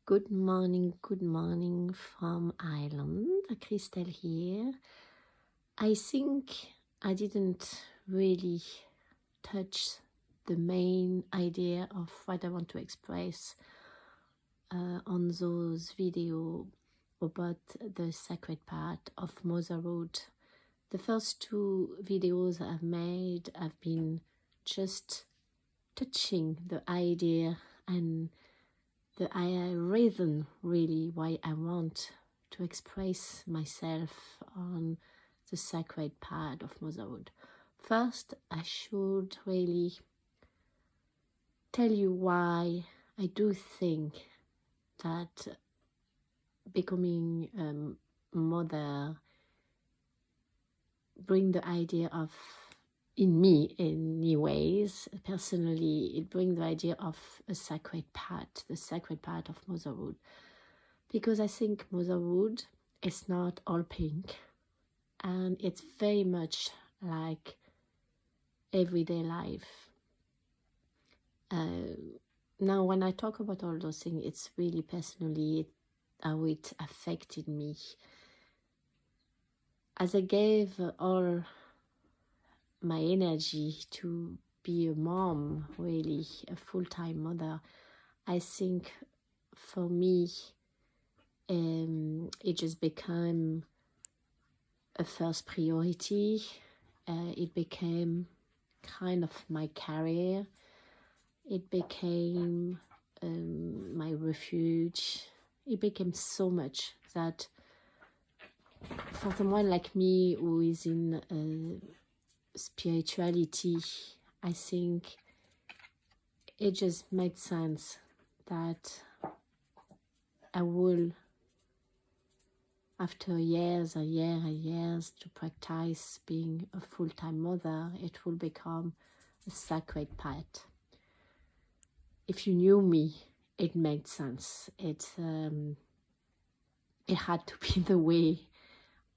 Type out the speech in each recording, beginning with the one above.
good morning from Ireland. Crystal here. I think I didn't really touch the main idea of what I want to express on those videos about the sacred part of Motherhood. The first two videos I've made have been just touching the idea and the reason really why I want to express myself on the sacred part of motherhood. First, I should really tell you why I do think that becoming a mother bring the idea of, in me anyways, personally, it brings the idea of a sacred part, the sacred part of motherhood. Because I think motherhood is not all pink, and it's very much like everyday life. Now, when I talk about all those things, it's really personally how it affected me. As I gave all my energy to be a mom, really a full-time mother, I think for me it just became a first priority. It became kind of my career. It became my refuge. It became so much that for someone like me who is in spirituality, I think it just made sense that I will, after years and years to practice being a full-time mother, it will become a sacred part. If you knew me, it made sense. It had to be the way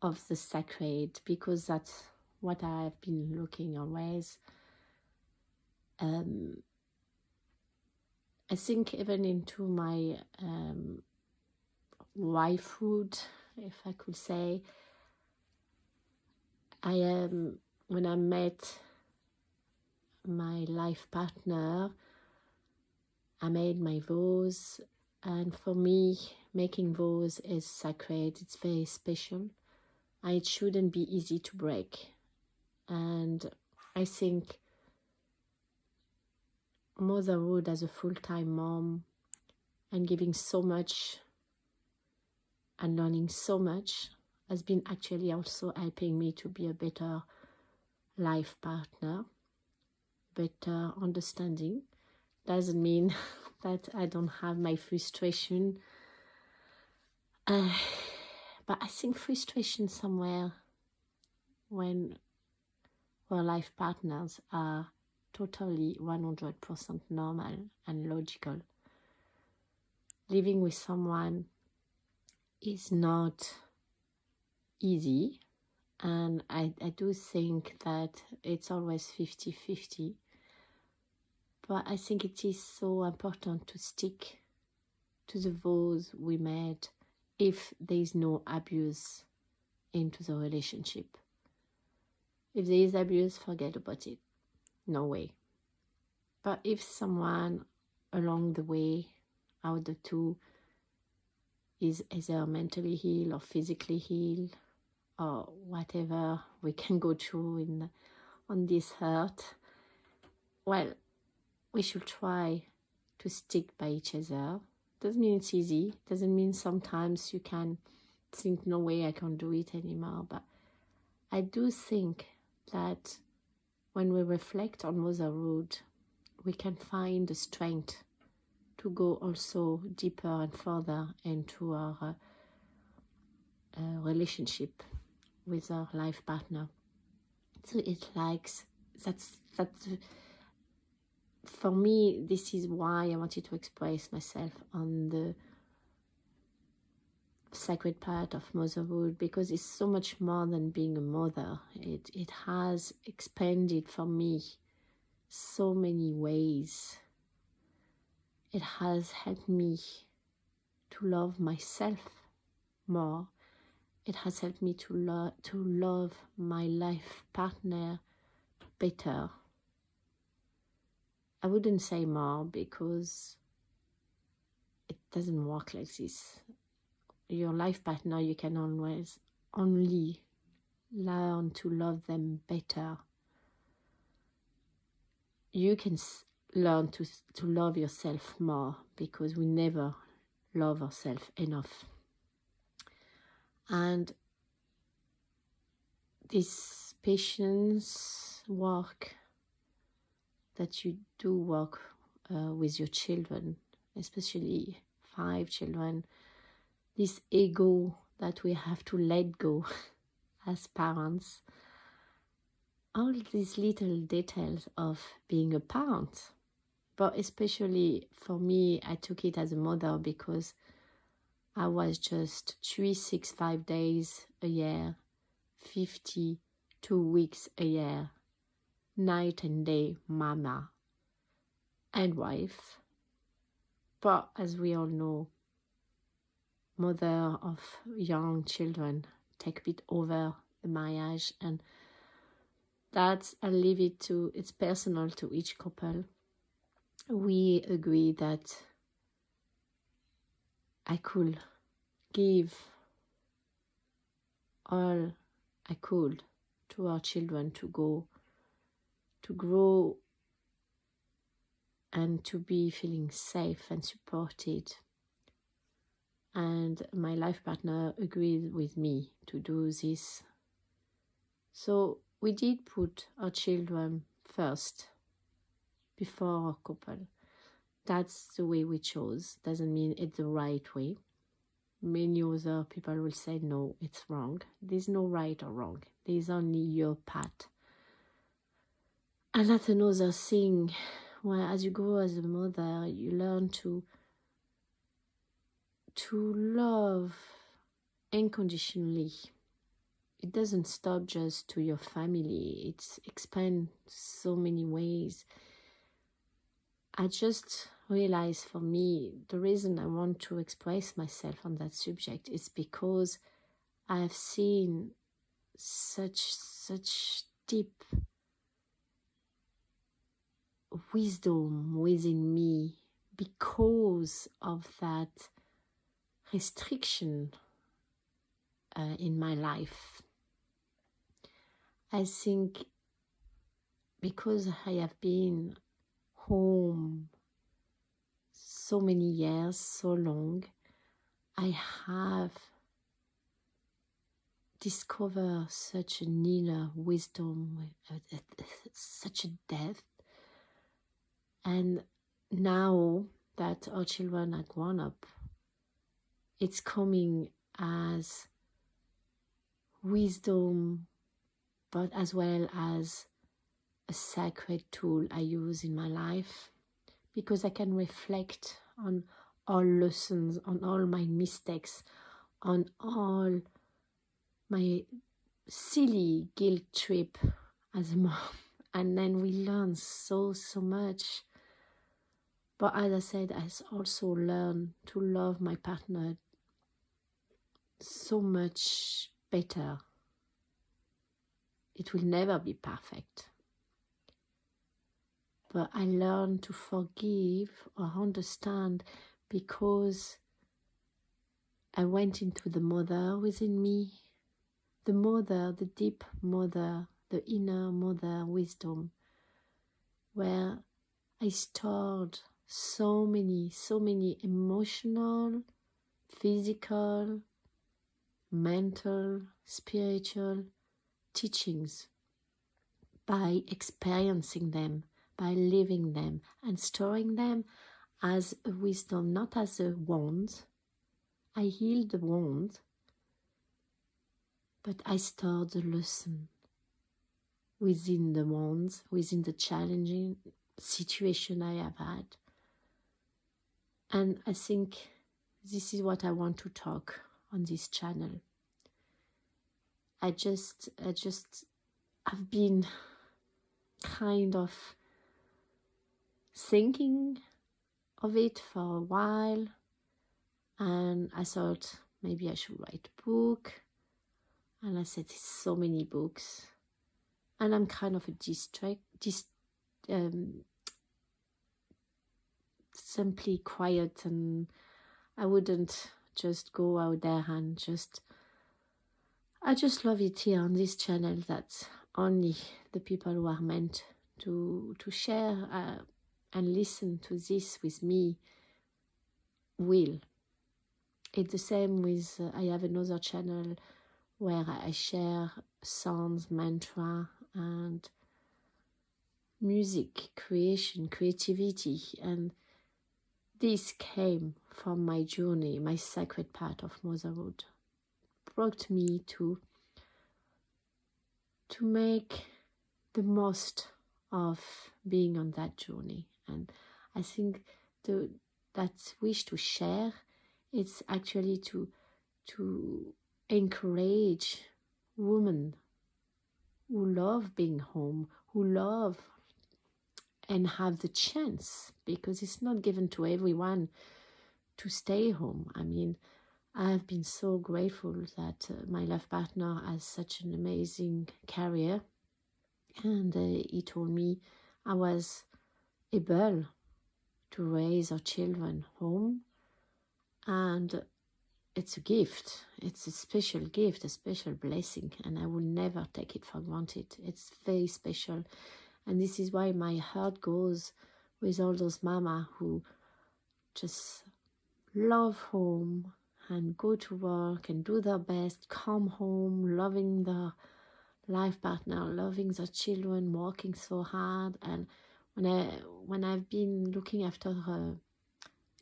of the sacred, because that's what I've been looking always. I think even into my wifehood, if I could say, when I met my life partner, I made my vows, and for me, making vows is sacred. It's very special, and it shouldn't be easy to break. And I think motherhood as a full-time mom and giving so much and learning so much has been actually also helping me to be a better life partner, better understanding. Doesn't mean that I don't have my frustration, but I think frustration somewhere when our life partners are totally 100% normal and logical. Living with someone is not easy, and I do think that it's always 50-50, but I think it is so important to stick to the vows we made if there is no abuse into the relationship. If there is abuse, forget about it. No way. But if someone along the way, out the two, is either mentally healed or physically healed, or whatever we can go through on this earth, well, we should try to stick by each other. Doesn't mean it's easy. Doesn't mean sometimes you can think, no way, I can't do it anymore. But I do think that when we reflect on motherhood, we can find the strength to go also deeper and further into our relationship with our life partner. So it likes that's for me, this is why I wanted to express myself on the sacred part of motherhood, because it's so much more than being a mother. It has expanded for me so many ways. It has helped me to love myself more. It has helped me to love my life partner better. I wouldn't say more because it doesn't work like this. Your life partner, you can always only learn to love them better. You can learn to love yourself more because we never love ourselves enough. And this patience work that you do work with your children, especially 5 children, this ego that we have to let go as parents, all these little details of being a parent. But especially for me, I took it as a mother because I was just 365 days a year, 52 weeks a year, night and day mama and wife. But as we all know, mother of young children take a bit over the marriage, and that's, I'll leave it to, it's personal to each couple. We agree that I could give all I could to our children to go, to grow and to be feeling safe and supported. And my life partner agreed with me to do this. So we did put our children first before our couple. That's the way we chose. Doesn't mean it's the right way. Many other people will say, no, it's wrong. There's no right or wrong. There's only your path. And that's another thing where as you grow as a mother, you learn to love unconditionally. It doesn't stop just to your family. It expands so many ways. I just realized for me, the reason I want to express myself on that subject is because I have seen such deep wisdom within me because of that restriction in my life. I think because I have been home so many years, so long, I have discovered such an inner wisdom, such a depth. And now that our children are grown up, it's coming as wisdom, but as well as a sacred tool I use in my life, because I can reflect on all lessons, on all my mistakes, on all my silly guilt trip as a mom, and then we learn so much. But as I said, I also learn to love my partner so much better. It will never be perfect. But I learn to forgive or understand because I went into the mother within me, the mother, the deep mother, the inner mother wisdom, where I stored so many emotional, physical, mental, spiritual teachings by experiencing them, by living them and storing them as a wisdom, not as a wound. I healed the wound, but I stored the lesson within the wounds, within the challenging situation I have had. And I think this is what I want to talk on this channel. I've been kind of thinking of it for a while, And I thought maybe I should write a book. And I said, there's so many books. And I'm kind of simply quiet, and I wouldn't just go out there and I just love it here on this channel that only the people who are meant to share and listen to this with me will. It's the same with, I have another channel where I share songs, mantra, and music, creation, creativity, and this came from my journey, my sacred path of motherhood. Brought me to make the most of being on that journey. And I think that wish to share, it's actually to encourage women who love being home, who love and have the chance, because it's not given to everyone to stay home. I mean, I've been so grateful that my life partner has such an amazing career, and he told me I was able to raise our children home, and it's a gift. It's a special gift, a special blessing, and I will never take it for granted. It's very special, and this is why my heart goes with all those mama who just love home and go to work and do their best, come home loving their life partner, loving their children, working so hard. And when I've been looking after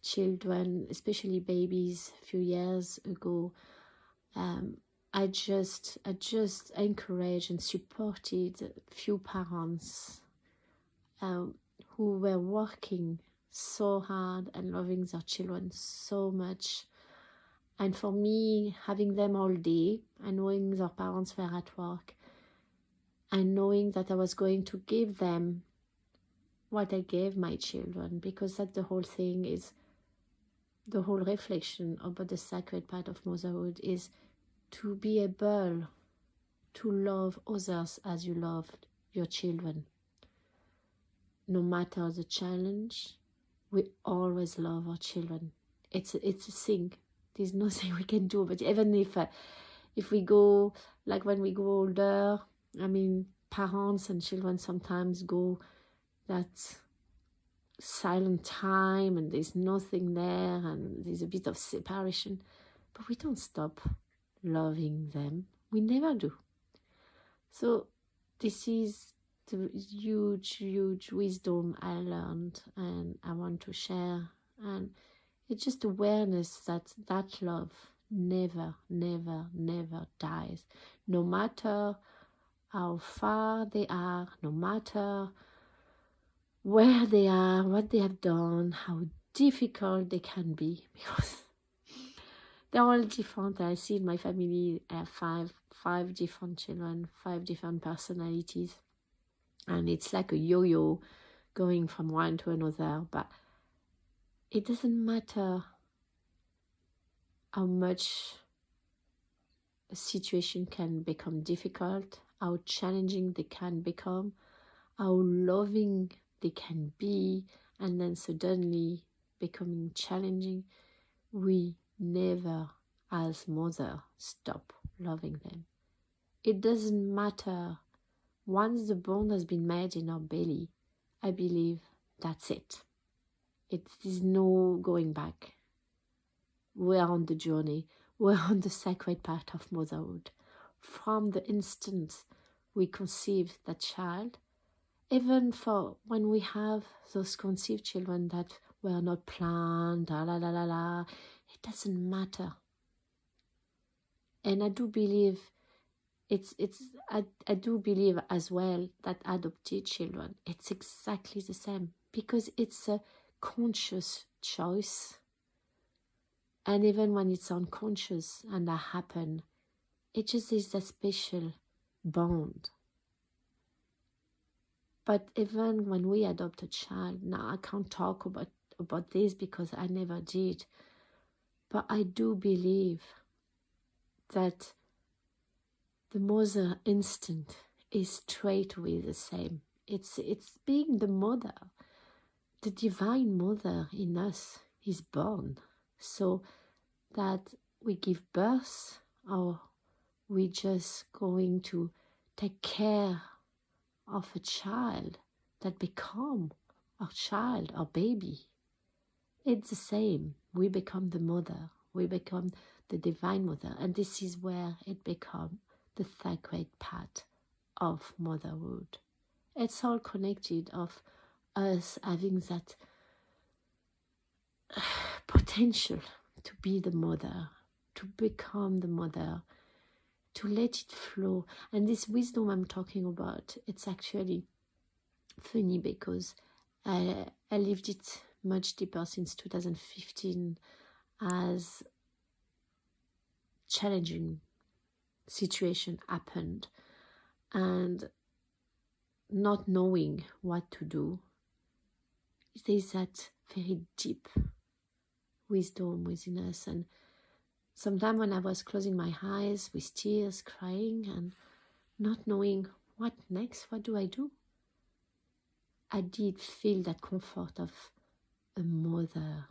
children, especially babies, a few years ago, I just encouraged and supported few parents who were working so hard and loving their children so much. And for me, having them all day and knowing their parents were at work and knowing that I was going to give them what I gave my children, because that's the whole thing, is the whole reflection about the sacred part of motherhood, is to be able to love others as you love your children. No matter the challenge, we always love our children. It's a thing. There's nothing we can do. But even if we go, like when we go older, I mean, parents and children sometimes go that silent time and there's nothing there and there's a bit of separation. But we don't stop loving them. We never do. So this is the huge wisdom I learned and I want to share. And it's just awareness that love never dies. No matter how far they are, no matter where they are, what they have done, how difficult they can be, because they're all different. I see in my family five different children, 5 different personalities, and it's like a yo-yo going from one to another. But it doesn't matter how much a situation can become difficult, how challenging they can become, how loving they can be, and then suddenly becoming challenging. We never, as mother, stop loving them. It doesn't matter. Once the bond has been made in our belly, I believe that's it. It is no going back. We're on the journey. We're on the sacred path of motherhood. From the instant we conceive that child, even for when we have those conceived children that were not planned, it doesn't matter. And I do believe I do believe as well that adopted children, it's exactly the same, because it's a conscious choice. And even when it's unconscious and that happen, it just is a special bond. But even when we adopt a child, now I can't talk about this because I never did. But I do believe that the mother instinct is straight away the same. It's being the mother. The divine mother in us is born, so that we give birth, or we just going to take care of a child that become our child, our baby. It's the same. We become the mother. We become the divine mother. And this is where it becomes the sacred part of motherhood. It's all connected of us having that potential to be the mother, to become the mother, to let it flow. And this wisdom I'm talking about, it's actually funny because I lived it much deeper since 2015 as challenging situation happened, and not knowing what to do. There's that very deep wisdom within us, and sometimes when I was closing my eyes with tears, crying, and not knowing what next, what do I do? I did feel that comfort of a mother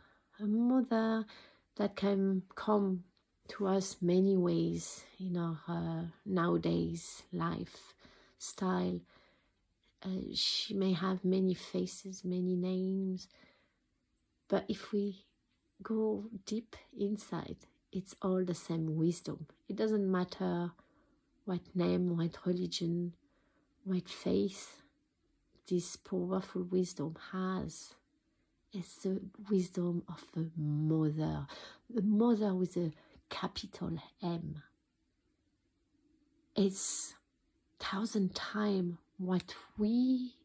that can come to us many ways in our nowadays lifestyle. She may have many faces, many names, but if we go deep inside, it's all the same wisdom. It doesn't matter what name, what religion, what faith this powerful wisdom has. It's the wisdom of the mother with a capital M. It's 1,000 times what we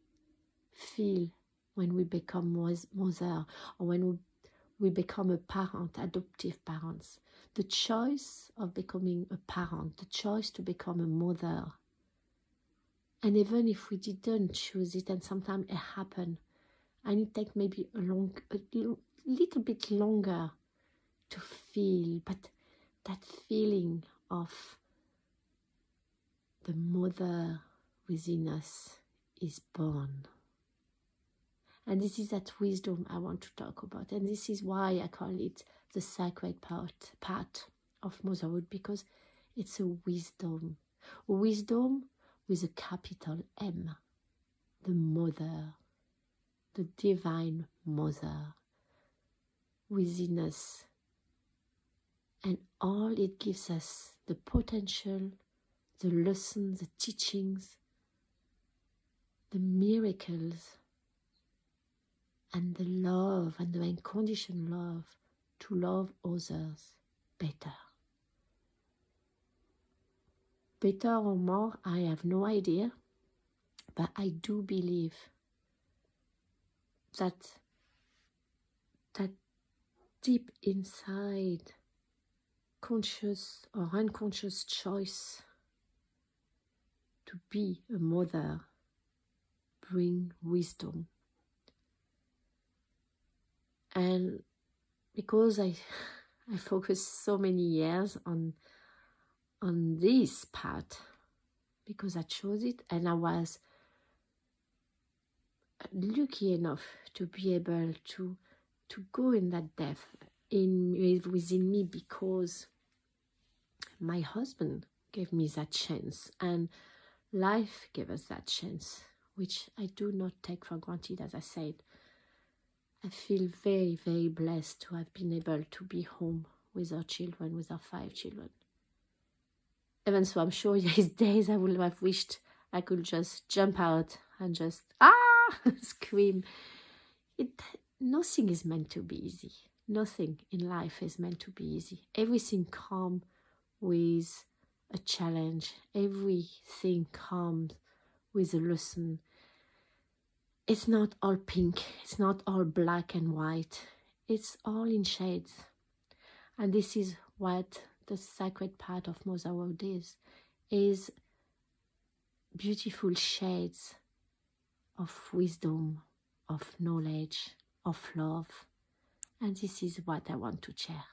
feel when we become mother, or when we become a parent, adoptive parents. The choice of becoming a parent, the choice to become a mother. And even if we didn't choose it, and sometimes it happens, and it takes maybe a little bit longer to feel, but that feeling of the mother within us is born. And this is that wisdom I want to talk about. And this is why I call it the sacred part of motherhood, because it's a wisdom with a capital M, the mother, the divine mother within us. And all it gives us, the potential, the lessons, the teachings, the miracles, and the love, and the unconditional love to love others better. Better or more, I have no idea, but I do believe that deep inside, conscious or unconscious choice to be a mother bring wisdom. And because I focused so many years on this part, because I chose it, and I was lucky enough to be able to go in that depth within me, because my husband gave me that chance, and life gave us that chance, which I do not take for granted. As I said, I feel very, very blessed to have been able to be home with our children, with our 5 children. Even so, I'm sure there's days I would have wished I could just jump out and just scream. Nothing is meant to be easy. Nothing in life is meant to be easy. Everything comes with a challenge. Everything comes with a lesson. It's not all pink. It's not all black and white. It's all in shades. And this is what the sacred part of motherhood is beautiful shades of wisdom, of knowledge, of love. And this is what I want to share.